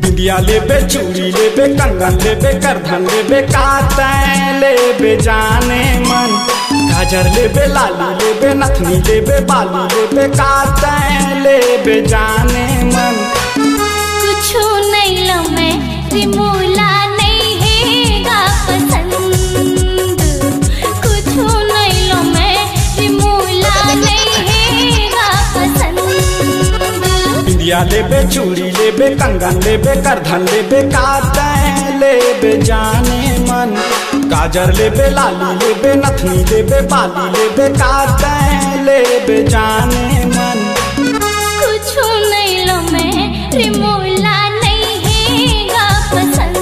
बिंदिया लेबे, चूड़ी लेबे, कंगन लेबे, करधन लेबे, कातैं लेबे जाने मन। गाजर लेबे, लाली लेबे, नथनी लेबे, बाली लेबे, कातैं लेबे जाने मन। कुछो नहीं लो मैं रिमोला नहीं हैगा पसंद। कुछो नहीं लो मैं रिमोला नहीं हैगा पसंद। बिंदिया लेबे, चूड़ी लेबे, कंगन लेबे, करधन लेबे, कातैं लेबे जाने मन। गाजर लेबे, लाली लेबे, नथनी लेबे, बाली लेबे, कातैं लेबे जाने मन। कुछो नहीं लो मैं रिमोला नहीं हैगा पसंद।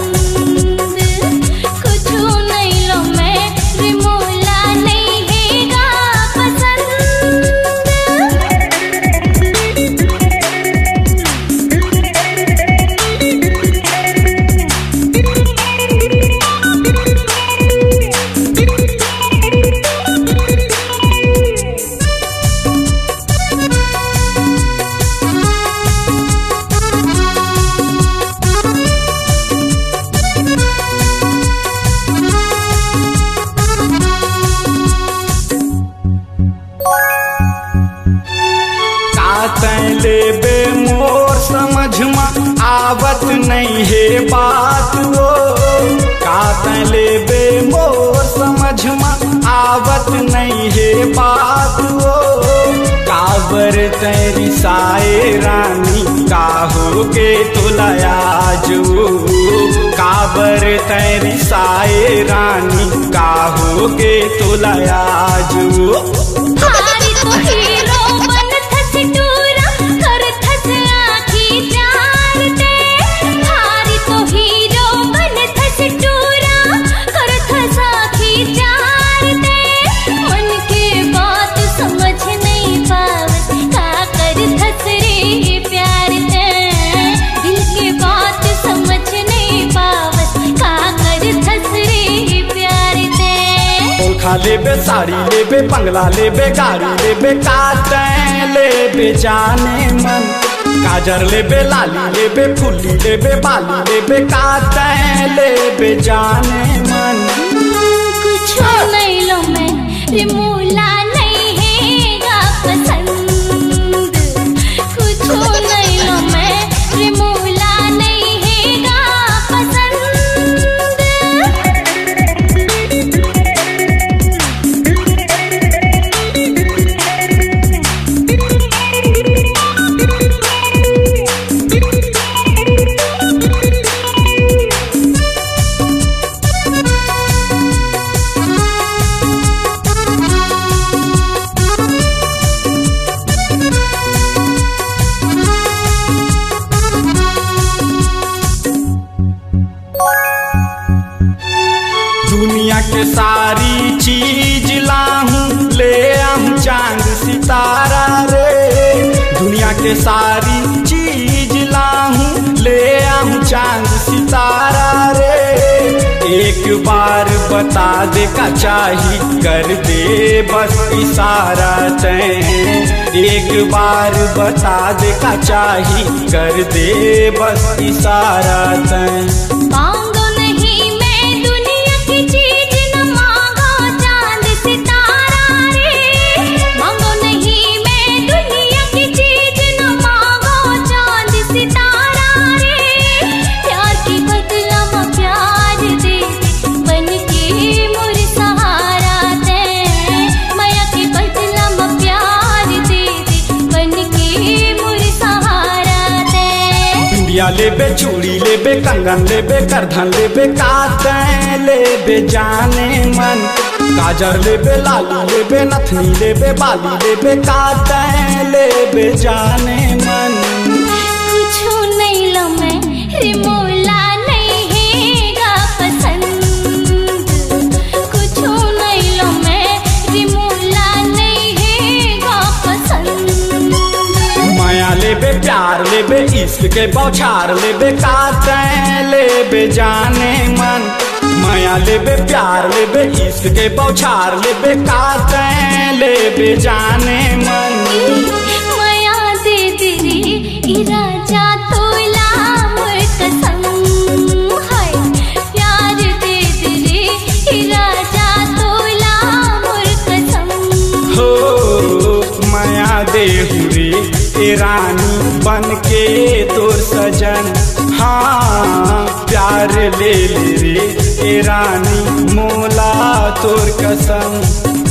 कुछो नहीं लो मैं रिमोला नहीं हैगा पसंद। कातैं लेबे मोर समझ में आवत नहीं है बात वो। कातैं लेबे मोर समझ में आवत नहीं है बात वो। काबर तेरी साए रानी काहोगे तुलाया जो। काबर तेरी साए रानी काहोगे तुलाया जो। हारी तो हीरो बन थस टूरा कर थस आखी चार दे। हारी तो हीरो बन थस टूरा कर थस आखी चार दे। मन के बात समझ नहीं पावत का कर थस रे प्यार दे। दिल के बात समझ नहीं पावत का कर थस रे प्यार दे। पोखा लेबे, साड़ी लेबे, बंगला लेबे, गाड़ी लेबे, कातैं लेबे जाने मन। गाजर लेबे, लाली लेबे, फुल्ली लेबे, बाली लेबे, कातैं लेबे जाने मन। कुछो नहीं लो मैं रिमोला नहीं हैगा पसंद। कुछो नहीं लो मैं रिमोला नहीं हैगा पसंद। दुनिया के सारी चीज लाहूं, ले आऊं चांद सितारा रे। दुनिया के सारी चीज लाहूं, ले आऊं चांद सितारा रे। एक बार बता दे का चाही, कर दे बस इशारा तैं। एक बार बता दे का चाही, कर दे बस इशारा तैं। मांगो नहीं मैं दुनिया की चीज न मांगो चांद सितारा रे। मांगो नहीं मैं दुनिया की चीज न मांगो चांद सितारा रे। प्यार की बदला में प्यार दे बन के मोर सहारा दे। माया की बदला में प्यार दे बन के मोर सहारा दे। बिंदिया लेबे, चूड़ी लेबे, कंगन लेबे, करधन लेबे, कातैं लेबे जाने मन। गाजर लेबे, लाली लेबे, नथनी लेबे, बाली लेबे, कातैं लेबे जाने मन। कुछो नहीं लो मैं रिमोला नहीं हैगा पसंद। कुछो नहीं लो मैं रिमोला नहीं हैगा पसंद। प्यार लेबे इश्क के बौछार लेबे काटे लेबे जाने मन माया लेबे प्यार लेबे इश्क के बौछार लेबे काटे लेबे जाने मन माया दे दे रे ई राजा तोला मोर कसम हाय प्यार दे दे रे ई राजा तोला मोर कसम हो माया दे रे ए रानी बन के तोर सजन हाँ प्यार ले ले रे ए रानी मोला तोर कसम।